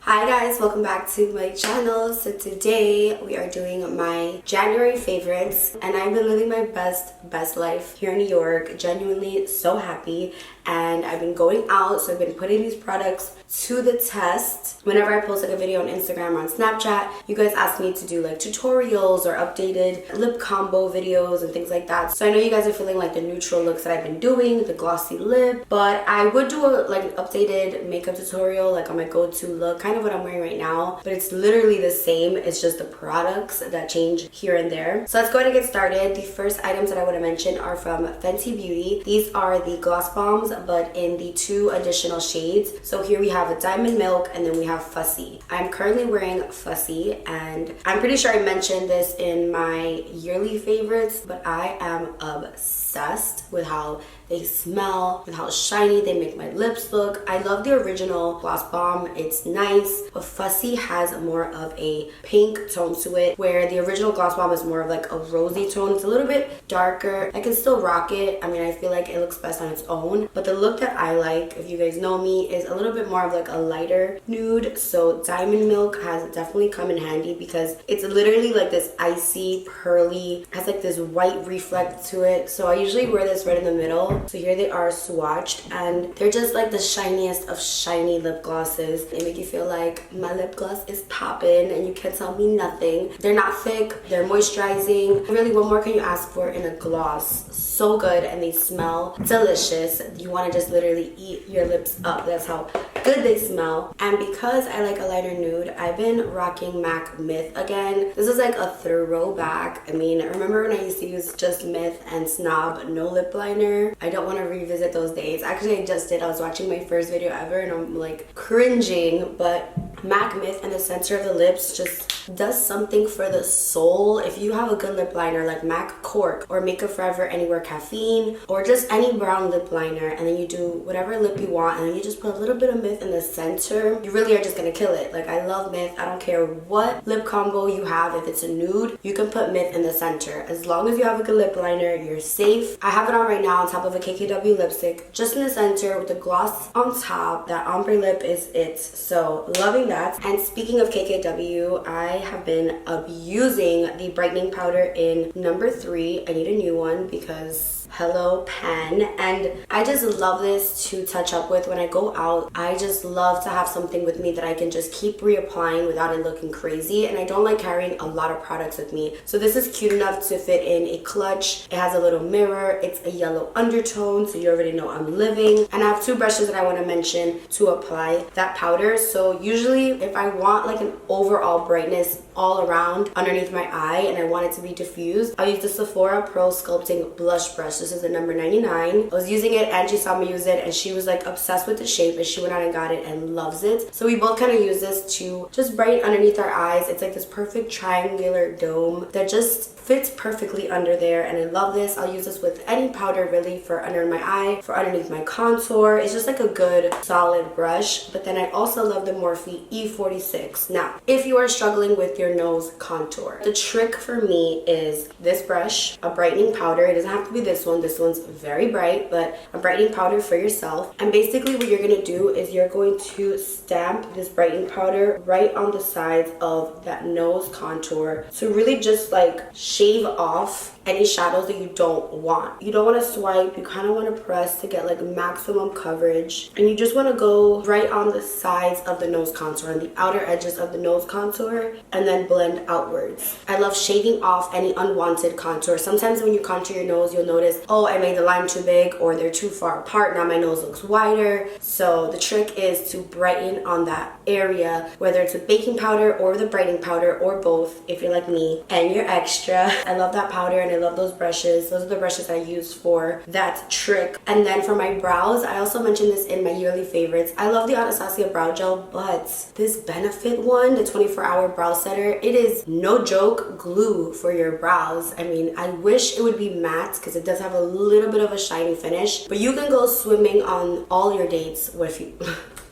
Hi guys, welcome back to my channel. So today we are doing my January favorites and I've been living my best life here in New York. Genuinely so happy, and I've been going out, so I've been putting these products to the test. Whenever I post like a video on Instagram or on Snapchat, you guys ask me to do like tutorials or updated lip combo videos and things like that. So I know you guys are feeling like the neutral looks that I've been doing, the glossy lip, but I would do like an updated makeup tutorial like on my go-to look, kind of what I'm wearing right now, but it's literally the same. It's just the products that change here and there. So let's go ahead and get started. The first items that I want to mention are from Fenty Beauty. These are the gloss bombs, but in the 2 additional shades. So here we have a Diamond Milk and then we have Fussy. I'm currently wearing Fussy, and I'm pretty sure I mentioned this in my yearly favorites, but I am obsessed with how they smell, with how shiny they make my lips look. I love the original gloss bomb, it's nice, but Fussy has more of a pink tone to it, where the original gloss bomb is more of like a rosy tone. It's a little bit darker. I can still rock it. I mean, I feel like it looks best on its own, but the look that I like, if you guys know me, is a little bit more of like a lighter nude. So Diamond Milk has definitely come in handy because it's literally like this icy, pearly, has like this white reflect to it. So I usually wear this right in the middle. So here they are swatched, and they're just like the shiniest of shiny lip glosses. They make you feel like my lip gloss is popping and you can't tell me nothing. They're not thick, they're moisturizing. Really, what more can you ask for in a gloss? So good, and they smell delicious. You want to just literally eat your lips up. That's how good they smell. And because I like a lighter nude, I've been rocking MAC Myth again. This is like a throwback. I mean, remember when I used to use just Myth and Snob no lip liner? I don't want to revisit those days. Actually, I just did. I was watching my first video ever and I'm like cringing, but MAC Myth in the center of the lips just does something for the soul. If you have a good lip liner like MAC Cork or Makeup Forever Anywhere Caffeine or just any brown lip liner, and then you do whatever lip you want and then you just put a little bit of Myth in the center, you really are just gonna kill it. Like, I love Myth. I don't care what lip combo you have. If it's a nude, you can put Myth in the center. As long as you have a good lip liner, you're safe. I have it on right now on top of a KKW lipstick, just in the center with the gloss on top. That ombre lip is it. So loving that. And speaking of KKW, I have been abusing the brightening powder in number 3. I need a new one because hello pen, and I just love this to touch up with when I go out. I just love to have something with me that I can just keep reapplying without it looking crazy, and I don't like carrying a lot of products with me. So this is cute enough to fit in a clutch. It has a little mirror. It's a yellow undertone, so you already know I'm living. And I have 2 brushes that I want to mention to apply that powder. So usually if I want like an overall brightness all around underneath my eye and I want it to be diffused, I'll use the Sephora Pro Sculpting Blush Brush. This is the number 99. I was using it, Angie saw me use it, and she was like obsessed with the shape, and she went out and got it and loves it. So we both kind of use this to just brighten underneath our eyes. It's like this perfect triangular dome that just fits perfectly under there, and I love this. I'll use this with any powder really, for under my eye, for underneath my contour. It's just like a good solid brush. But then I also love the Morphe E46. Now, if you are struggling with your nose contour, the trick for me is this brush, a brightening powder. It doesn't have to be this one. This one's very bright, but a brightening powder for yourself. And basically what you're gonna do is you're going to stamp this brightening powder right on the sides of that nose contour to really just like shave off any shadows that you don't want. You don't want to swipe, you kind of want to press to get like maximum coverage, and you just want to go right on the sides of the nose contour and the outer edges of the nose contour, and then blend outwards. I love shaving off any unwanted contour. Sometimes when you contour your nose, you'll notice, oh, I made the line too big, or they're too far apart, now my nose looks wider. So the trick is to brighten on that area, whether it's a baking powder or the brightening powder, or both if you're like me and you're extra. I love that powder and I love those brushes. Those are the brushes I use for that trick. And then for my brows, I also mentioned this in my yearly favorites. I love the Anastasia brow gel, but this Benefit one, the 24-hour brow setter, it is no joke glue for your brows. I mean, I wish it would be matte because it does have a little bit of a shiny finish, but you can go swimming on all your dates with you.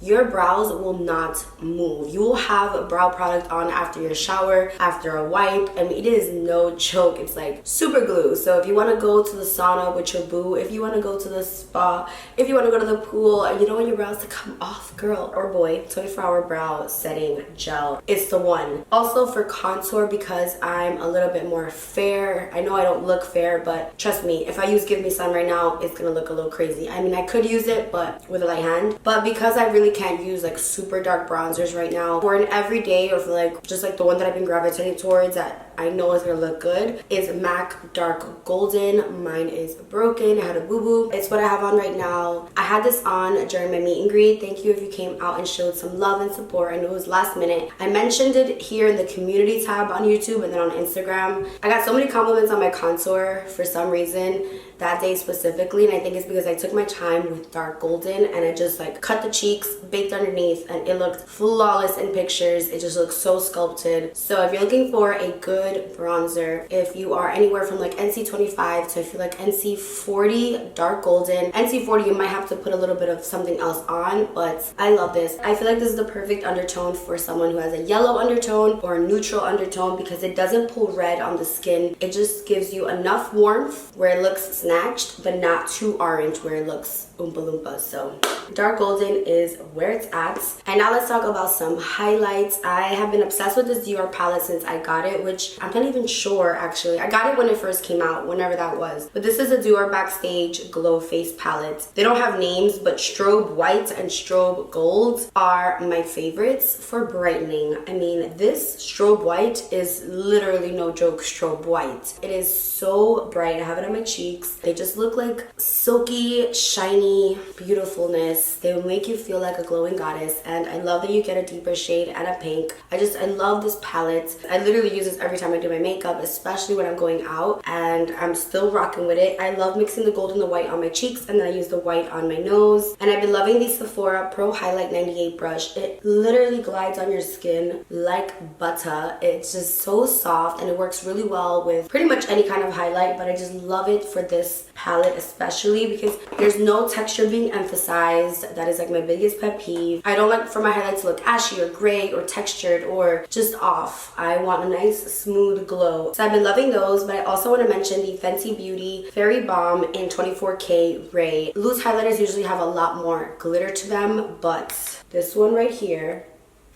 your brows will not move. You will have brow product on after your shower, after a wipe. I mean, it is no joke. It's like super glue. So if you want to go to the sauna with your boo, if you want to go to the spa, if you want to go to the pool and you don't want your brows to come off, girl or boy, 24-hour brow setting gel is the one. Also for contour, because I'm a little bit more fair. I know I don't look fair, but trust me, if I use Give Me Sun right now, it's gonna look a little crazy. I mean, I could use it, but with a light hand. But because I really can't use like super dark bronzers right now, for an everyday or for like just like the one that I've been gravitating towards that I know is gonna look good is MAC Dark Golden. Mine is broken. I had a boo-boo. It's what I have on right now. I had this on during my meet and greet. Thank you if you came out and showed some love and support. I know it was last minute. I mentioned it here in the community tab on YouTube and then on Instagram. I got so many compliments on my contour for some reason that day specifically, and I think it's because I took my time with dark golden and I just like cut the cheeks, baked underneath, and it looked flawless in pictures. It just looks so sculpted. So if you're looking for a good bronzer, if you are anywhere from like NC25 to I feel like NC40 dark golden, NC40 you might have to put a little bit of something else on, but I love this. I feel like this is the perfect undertone for someone who has a yellow undertone or a neutral undertone because it doesn't pull red on the skin. It just gives you enough warmth where it looks snatched but not too orange where it looks oompa loompa. So dark golden is where it's at. And now let's talk about some highlights. I have been obsessed with this Dior palette since I got it, which I'm not even sure actually. I got it when it first came out, whenever that was. But this is a Dior Backstage Glow Face Palette. They don't have names, but strobe white and strobe gold are my favorites for brightening. I mean, this strobe white is literally no joke strobe white. It is so bright. I have it on my cheeks. They just look like silky, shiny beautifulness. They will make you feel like a glowing goddess, and I love that you get a deeper shade and a pink. I love this palette. I literally use this every time I do my makeup, especially when I'm going out, and I'm still rocking with it. I love mixing the gold and the white on my cheeks, and then I use the white on my nose. And I've been loving the Sephora Pro Highlight 98 brush. It literally glides on your skin like butter. It's just so soft, and it works really well with pretty much any kind of highlight, but I just love it for this palette especially because there's no texture being emphasized. That is like my biggest pet peeve. I don't like for my highlights to look ashy or gray or textured or just off. I want a nice smooth glow. So I've been loving those, but I also want to mention the Fenty Beauty Fairy Balm in 24K Ray. Loose highlighters usually have a lot more glitter to them, but this one right here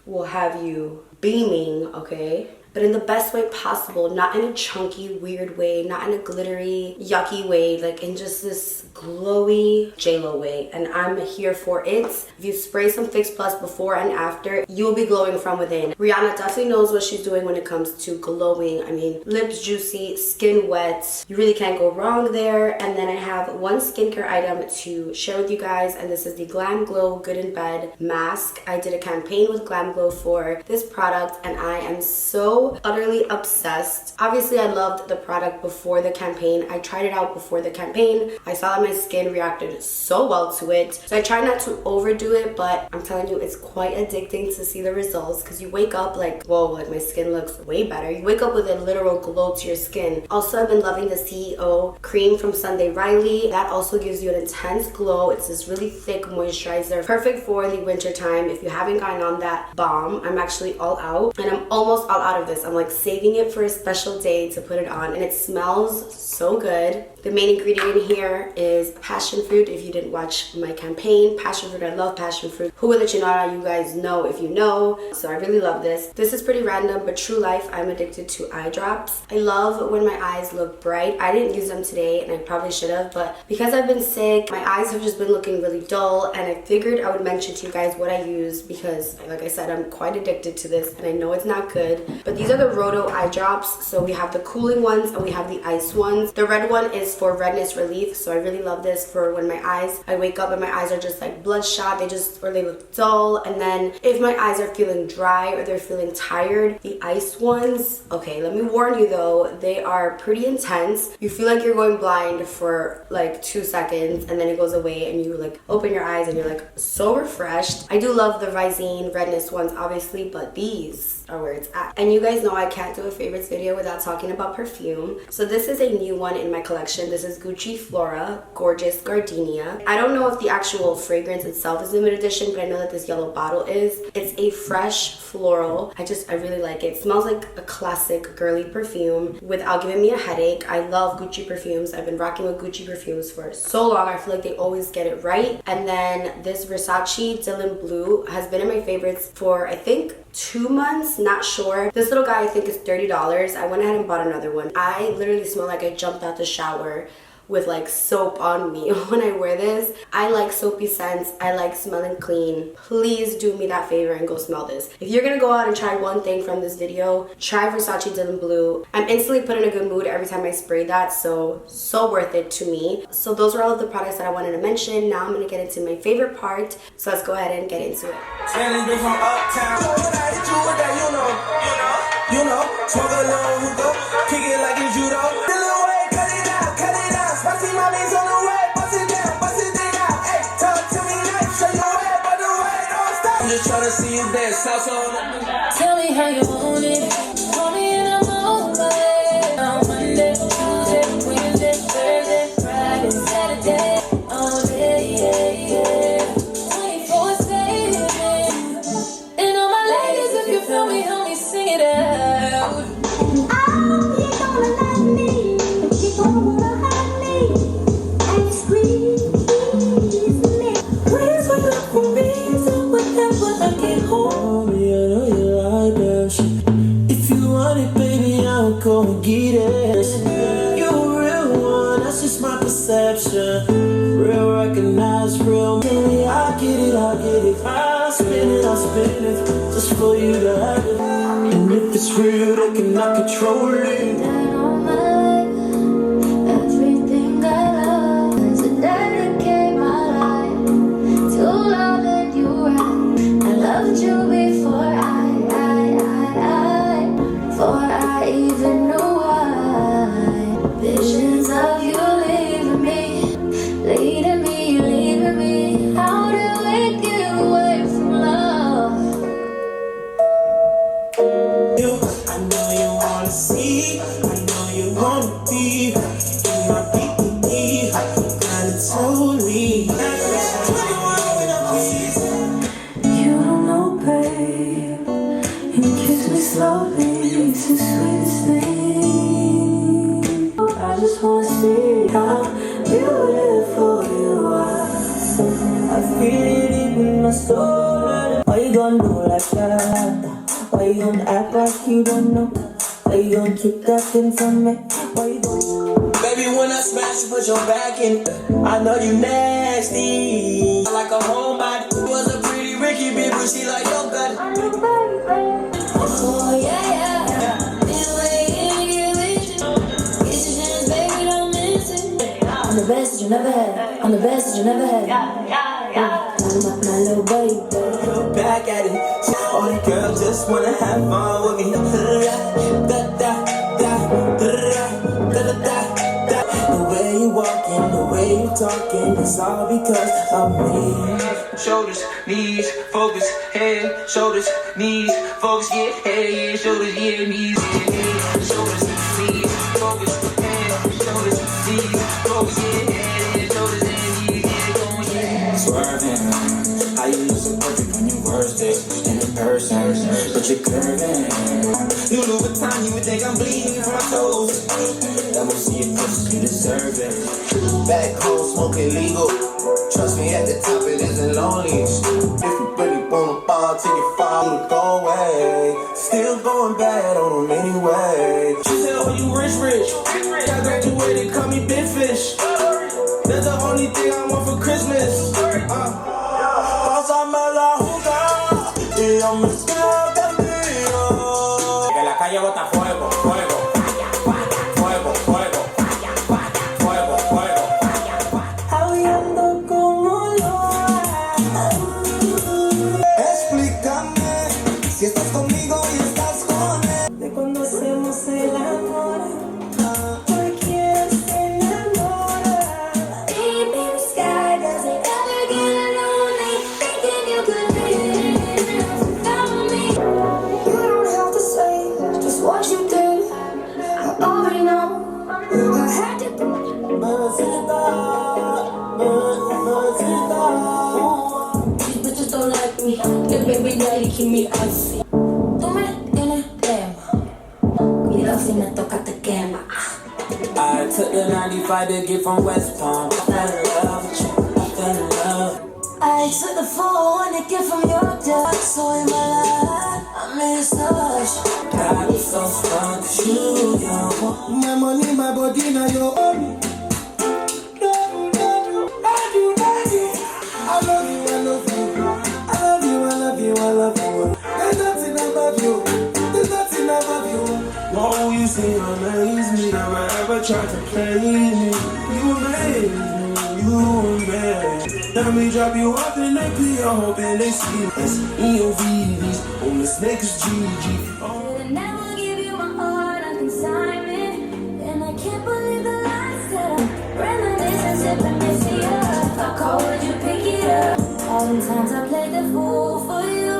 will have you beaming, okay? But in the best way possible, not in a chunky, weird way, not in a glittery, yucky way, like in just this glowy J-Lo way. And I'm here for it. If you spray some Fix Plus before and after, you will be glowing from within. Rihanna definitely knows what she's doing when it comes to glowing. I mean, lips juicy, skin wet. You really can't go wrong there. And then I have one skincare item to share with you guys, and this is the GlamGlow Good in Bed Mask. I did a campaign with GlamGlow for this product, and I am so utterly obsessed. Obviously, I loved the product before the campaign. I tried it out before the campaign. I saw that my skin reacted so well to it. So I try not to overdo it, but I'm telling you, it's quite addicting to see the results because you wake up like, whoa, like my skin looks way better. You wake up with a literal glow to your skin. Also, I've been loving the CEO cream from Sunday Riley. That also gives you an intense glow. It's this really thick moisturizer, perfect for the winter time. If you haven't gotten on that balm, I'm actually all out, and I'm almost all out of this. I'm like saving it for a special day to put it on, and it smells so good. The main ingredient in here is passion fruit. If you didn't watch my campaign, passion fruit, I love passion fruit. Who will let you know how you guys know if you know? So I really love this. This is pretty random, but true life, I'm addicted to eye drops. I love when my eyes look bright. I didn't use them today, and I probably should have, but because I've been sick, my eyes have just been looking really dull, and I figured I would mention to you guys what I use because, like I said, I'm quite addicted to this, and I know it's not good. But these are the Rohto eye drops. So we have the cooling ones and we have the ice ones. The red one is for redness relief, so I really love this for when I wake up and my eyes are just like bloodshot, they look dull. And then if my eyes are feeling dry or they're feeling tired, the ice ones, okay, let me warn you though, they are pretty intense. You feel like you're going blind for like 2 seconds, and then it goes away and you like open your eyes and you're like so refreshed. I do love the Visine redness ones obviously, but these are where it's at. And you guys guys know I can't do a favorites video without talking about perfume. So this is a new one in my collection. This is Gucci Flora Gorgeous Gardenia. I don't know if the actual fragrance itself is limited edition, but I know that this yellow bottle is. It's a fresh floral. I really like it. It smells like a classic girly perfume without giving me a headache. I love Gucci perfumes. I've been rocking with Gucci perfumes for so long. I feel like they always get it right. And then this Versace Dylan Blue has been in my favorites for I think 2 months, not sure. This little guy I think is $30. I went ahead and bought another one. I literally smell like I jumped out the shower with like soap on me when I wear this. I like soapy scents. I like smelling clean. Please do me that favor and go smell this. If you're gonna go out and try one thing from this video, try Versace Dylan Blue. I'm instantly put in a good mood every time I spray that, so worth it to me. So those are all of the products that I wanted to mention. Now I'm gonna get into my favorite part, so let's go ahead and get into it. From Uptown. You know, smoke a little hookah, kick it like it's judo. Cut it out, spicy mommy's on the way, bust it down, hey, talk to me nice, show you way, but the way don't stop. I'm just tryna see you dance, salsa on the. Tell me how you want it, want me in a moment. On Monday, Tuesday, Wednesday, Thursday, Friday, Saturday, all day, yeah. 24/7, and all my ladies, if you feel me, help me sing it out. Oh, you gonna love me, you gonna hug me, and squeeze me. Please wake up for me, so whenever I get home. I know you like that. If you want it, baby, I'll go and get it. You're a real one, that's just my perception. Real recognize, real me. I get it. I spin it, just for you to have it. And if it's real, they cannot control it. All my life, everything I love is to dedicate my life to loving you right. I loved you before I even knew why. Visions of you leaving me, leading me. How do we get away from love? I know you wanna see, I know you wanna be in my BPD, kinda totally. You don't know, babe, you kiss me slowly, it's the sweetest thing. I just wanna see how beautiful you are. I feel it in my soul. Why you gonna do like that? Why you gonna act like you don't know? Why you gonna keep that thing from me? Why you gonna... Baby, when I smash you, put your back in. I know you nasty. I like a homebody. Was a pretty Ricky bitch, but she like your gut. Oh, yeah. This way in, get with you. Get your chance, baby, don't miss it. I'm the best that you never had. I'm the best that you never had. Yeah. My little baby. Look back at it. All the girls just wanna have fun with me. The way you walking, the way you talking, it's all because of me. Shoulders, knees, focus, head, shoulders, knees, focus, yeah, head, yeah, shoulders, yeah, knees, yeah, head, shoulders, knees, focus, head, shoulders, knees, focus, yeah, head, yeah, shoulders, and knees, yeah, going, yeah. Swerving, how you look so perfect on your worst day, in person, but you're curving. You Louis Vuitton, you would think I'm bleeding from my toes. That will see it cause you deserve it. Back home, smoking legal. Trust me, at the top it isn't lonely. If you really wanna fall, take it far, go away. Still going bad on them anyway. She said, oh, you rich. I graduated, call me Big Fish. That's the only thing I want for Christmas. Pásame la juca y yo me quedo contigo. Que la calle bota fuego. Aullando como loa. Explícame si estás conmigo y estás con él. De cuando hacemos el amor, ¿por quién se enamora? Deep in the sky, does it ever get lonely? Thinking you could live without me. You don't have to say baby, I see. Tú me tienes tema. Cuidado si me toca te quema. I took the 95 to get from West Palm. I fell in love with you. I fell in love. I took the 401 to get from your dad. So in my life, I made a slush. God is so strong, 'cause you young. My money, my body, now your own. I love you, I love you. I love you, I love you, I love you. There's nothing above you. There's nothing above you. Whoa, you see, you amaze me. Never ever tried to play me. You amaze me, you amaze. Let me drop you off in the P.O. hoping they see us in your VVs. On the snake is GG. I'll never give you my heart on consignment. And I can't believe the lies that I'm reminiscing, sipping missy up. I call, would you pick it up? All the times I played the fool for you.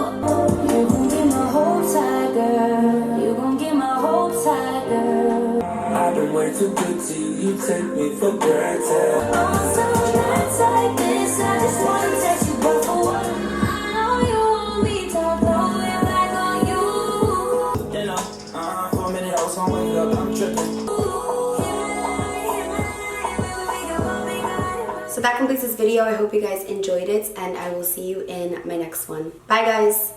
You gon' get my whole tiger. You gon' get my whole tiger. I've been way too good to you, take me for granted. I'm so nights like this, I just wanna text you but for what? I know you want me to throw it back on you. You know, for a minute I was on wake up, I'm tripping. So that completes this video. I hope you guys enjoyed it, and I will see you in my next one. Bye guys.